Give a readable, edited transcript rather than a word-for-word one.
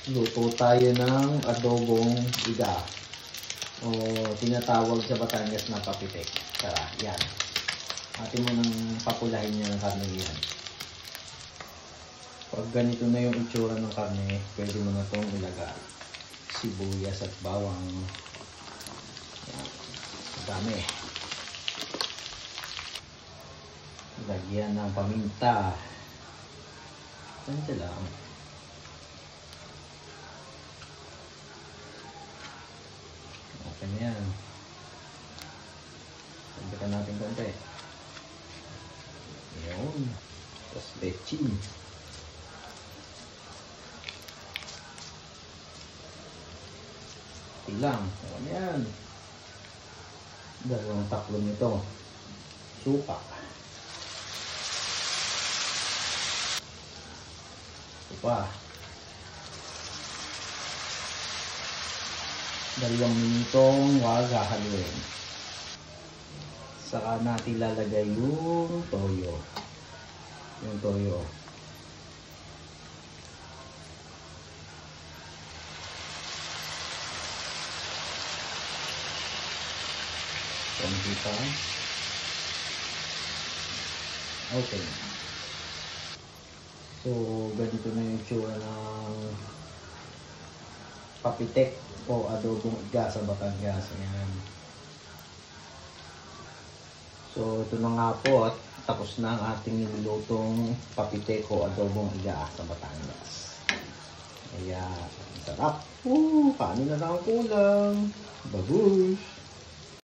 Luto tayo ng adobong iga o tinatawag sa Batangas na papitik. Tara, yan. Atin mo nang papulahin niya ng karne yan. Pag ganito na yung itsura ng karne, pwede mo na itong ilagay sibuyas at bawang. Yan. Dami. Lagyan ng paminta. Ganito lang. Okay na yan. Sambitan natin konti. Yun. Tapos bechin. Ilang. Okay na yan. Dalawang taklong nito. Suka. Ito pa. 2 minutong hahaluin. Saka natin lalagay yung toyo. Yung toyo. Konti pa. Okay. So, ganito na yung tsura ng papitik o adobong iga sa Batangas. Ayan. So, ito na nga po at tapos na ang ating nilulutong papitik o adobong iga sa Batangas. Ayan. Sarap. Kanin na lang ang kulang. Babush!